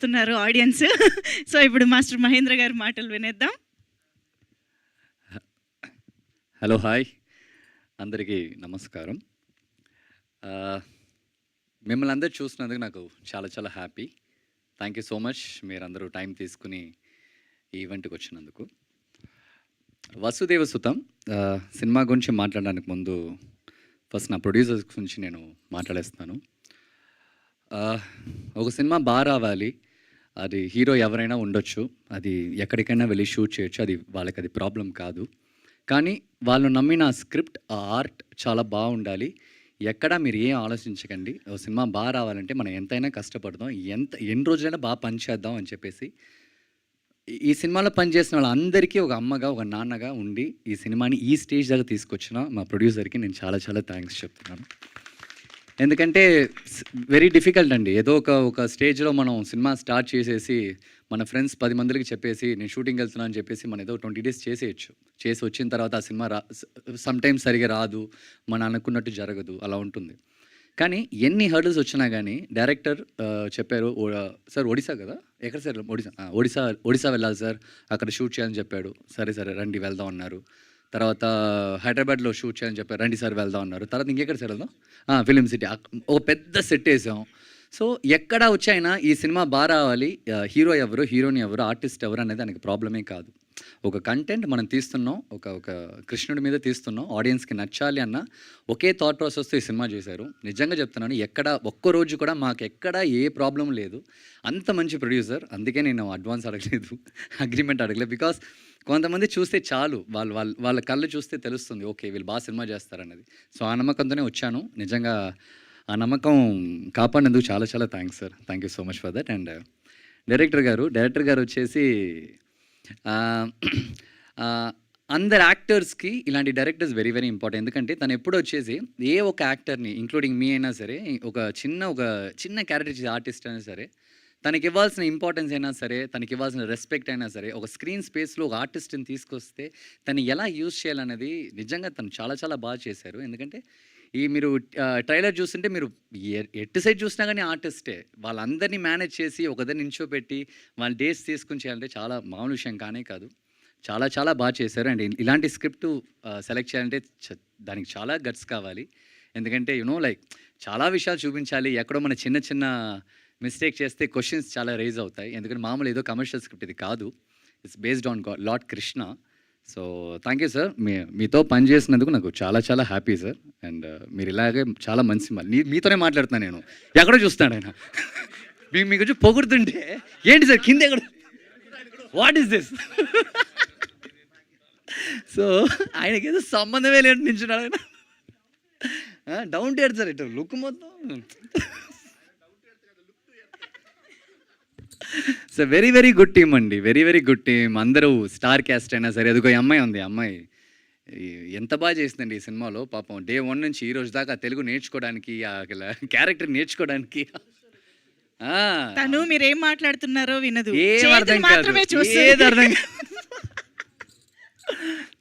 చెప్తున్నారు audience. So ఇప్పుడు master Mahindra గారి మాటలు వినేద్దాం. హలో, హాయ్, అందరికీ నమస్కారం. మిమ్మల్ని అందరూ చూసినందుకు నాకు చాలా చాలా happy. Thank you so much, మీరందరూ టైం తీసుకుని ఈ ఈవెంట్కి వచ్చినందుకు. వసుదేవ సుతం సినిమా గురించి మాట్లాడడానికి ముందు ఫస్ట్ నా ప్రొడ్యూసర్స్ గురించి నేను మాట్లాడేస్తాను. ఒక సినిమా బాగా రావాలి, అది హీరో ఎవరైనా ఉండొచ్చు, అది ఎక్కడికైనా వెళ్ళి షూట్ చేయొచ్చు, అది వాళ్ళకి అది ప్రాబ్లం కాదు. కానీ వాళ్ళు నమ్మిన స్క్రిప్ట్, ఆ ఆర్ట్ చాలా బాగుండాలి. ఎక్కడా మీరు ఏం ఆలోచించకండి. ఒక సినిమా బాగా రావాలంటే మనం ఎంతైనా కష్టపడదాం, ఎన్ని రోజులైనా బాగా పనిచేద్దాం అని చెప్పేసి ఈ సినిమాలో పనిచేసిన వాళ్ళందరికీ ఒక అమ్మగా, ఒక నాన్నగా ఉండి ఈ సినిమాని ఈ స్టేజ్ దాకా తీసుకొచ్చిన మా ప్రొడ్యూసర్కి నేను చాలా చాలా థ్యాంక్స్ చెప్తున్నాను. ఎందుకంటే వెరీ డిఫికల్ట్ అండి. ఏదో ఒక స్టేజ్లో మనం సినిమా స్టార్ట్ చేసేసి మన ఫ్రెండ్స్ 10 మందికి చెప్పేసి నేను షూటింగ్ వెళ్తున్నాను అని చెప్పేసి మనం ఏదో 20 days చేసేయచ్చు. చేసి వచ్చిన తర్వాత ఆ సినిమా సమ్టైమ్స్ సరిగా రాదు, మనం అనుకున్నట్టు జరగదు, అలా ఉంటుంది. కానీ ఎన్ని హర్డల్స్ వచ్చినా కానీ డైరెక్టర్ చెప్పారు, సార్ ఒడిశా కదా, ఎక్కడ సార్, ఒడిశా వెళ్ళాలి సార్, అక్కడ షూట్ చేయాలని చెప్పాడు. సరే రండి వెళ్దాం అన్నారు. తర్వాత హైదరాబాద్లో షూట్ చేయాలని చెప్పారు, రండి సార్ వెళ్దాం అన్నారు. తర్వాత ఇంకెక్కడ సార్ వెళ్దాం, ఫిలిం సిటీ, ఒక పెద్ద సెట్ వేసాం. సో ఎక్కడ వచ్చైనా ఈ సినిమా బాగా రావాలి, హీరో ఎవరు, హీరోయిన్ ఎవరు, ఆర్టిస్ట్ ఎవరు అనేది దానికి ప్రాబ్లమే కాదు. ఒక కంటెంట్ మనం తీస్తున్నాం, ఒక కృష్ణుడి మీద తీస్తున్నాం, ఆడియన్స్కి నచ్చాలి అన్న ఒకే థాట్ ప్రాసెస్తో ఈ సినిమా చేశారు. నిజంగా చెప్తున్నాను, ఒక్కరోజు కూడా మాకు ఎక్కడ ఏ ప్రాబ్లం లేదు. అంత మంచి ప్రొడ్యూసర్. అందుకే నేను అడ్వాన్స్ అడగలేదు, అగ్రిమెంట్ అడగలేదు. బికాస్ కొంతమంది చూస్తే చాలు, వాళ్ళ కళ్ళు చూస్తే తెలుస్తుంది, ఓకే వీళ్ళు బాగా సినిమా చేస్తారన్నది. సో ఆ నమ్మకంతోనే వచ్చాను. నిజంగా ఆ నమ్మకం కాపాడినందుకు చాలా చాలా thanks sir. Thank you so much for that. And director గారు వచ్చేసి అందరు యాక్టర్స్కి ఇలాంటి డైరెక్టర్స్ వెరీ వెరీ ఇంపార్టెంట్. ఎందుకంటే తను ఎప్పుడు వచ్చేసి ఏ ఒక యాక్టర్ని, ఇంక్లూడింగ్ మీ అయినా సరే, ఒక చిన్న క్యారెక్టర్ ఆర్టిస్ట్ అయినా సరే, తనకి ఇవ్వాల్సిన ఇంపార్టెన్స్ అయినా సరే, తనకి ఇవ్వాల్సిన రెస్పెక్ట్ అయినా సరే, ఒక స్క్రీన్ స్పేస్లో ఒక ఆర్టిస్ట్ని తీసుకొస్తే తను ఎలా యూజ్ చేయాలనేది నిజంగా తను చాలా చాలా బాగా చేశారు. ఎందుకంటే మీరు ట్రైలర్ చూస్తుంటే మీరు ఎటు సైడ్ చూసినా కానీ ఆర్టిస్టే. వాళ్ళందరినీ మేనేజ్ చేసి ఒకదాన్ని నించోపెట్టి వాళ్ళ డేస్ తీసుకుని చేయాలంటే చాలా మామూలు విషయం కానే కాదు. చాలా చాలా బాగా చేశారు. అండ్ ఇలాంటి స్క్రిప్ట్ సెలెక్ట్ చేయాలంటే దానికి చాలా గట్స్ కావాలి. ఎందుకంటే లైక్ చాలా విషయాలు చూపించాలి. ఎక్కడో మన చిన్న మిస్టేక్ చేస్తే క్వశ్చన్స్ చాలా రైజ్ అవుతాయి. ఎందుకంటే మామూలు ఏదో కమర్షియల్ స్క్రిప్ట్ ఇది కాదు. It's based on lord Krishna. So thank you sir. మీతో పనిచేసినందుకు నాకు చాలా చాలా హ్యాపీ సార్. అండ్ మీరు ఇలాగే చాలా మంచి మీతోనే మాట్లాడుతున్నాను నేను. ఎక్కడో చూస్తాను ఆయన మీకు వచ్చి పొగుడుతుంటే ఏంటి సార్ కింద ఎక్కడ, వాట్ ఈస్ దిస్? సో ఆయనకి ఏదో సంబంధమే లేని నించున్నాడు ఆయన. డౌన్ టు ఎర్త్ సార్, ఇటు లుక్ మొత్తం. So very very good team అండి, వెరీ వెరీ గుడ్ టీమ్. అందరూ స్టార్ క్యాస్ట్ అయినా సరే, అదిగో అమ్మాయి ఉంది, అమ్మాయి ఎంత బాగా చేసిందండి ఈ సినిమాలో. పాపం డే 1 నుంచి ఈ రోజు దాకా తెలుగు నేర్చుకోవడానికి, క్యారెక్టర్ నేర్చుకోవడానికి తను మీరేం మాట్లాడుతున్నారో వినదు, ఏం అర్థం కాదు.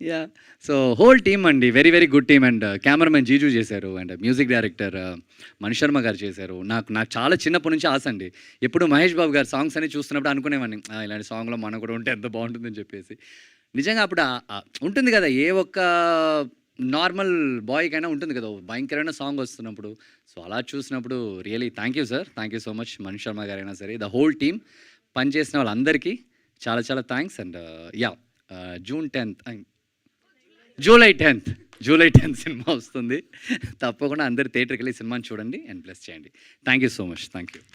యా, సో హోల్ టీమ్ అండి, very very good team. And cameraman Jiju చేశారు, అండ్ మ్యూజిక్ డైరెక్టర్ మణిశర్మ గారు చేశారు. నాకు చాలా చిన్నప్పటి నుంచి ఆశ అండి. ఎప్పుడు మహేష్ బాబు గారు సాంగ్స్ అని చూస్తున్నప్పుడు అనుకునేవాడిని, ఇలాంటి సాంగ్లో మనం కూడా ఉంటే ఎంత బాగుంటుందని చెప్పేసి. నిజంగా అప్పుడు ఉంటుంది కదా, ఏ ఒక్క నార్మల్ బాయ్కైనా ఉంటుంది కదా భయంకరమైన సాంగ్ వస్తున్నప్పుడు. సో అలా చూసినప్పుడు really thank you sir, thank you so much. Mani Sharma గారైనా సరే, ద హోల్ టీమ్, పనిచేసిన వాళ్ళందరికీ చాలా చాలా thanks. And yeah, July 10th cinema వస్తుంది. తప్పకుండా అందరు థియేటర్కి వెళ్ళి సినిమాని చూడండి అండ్ ప్లస్ చేయండి. Thank you so much. Thank you.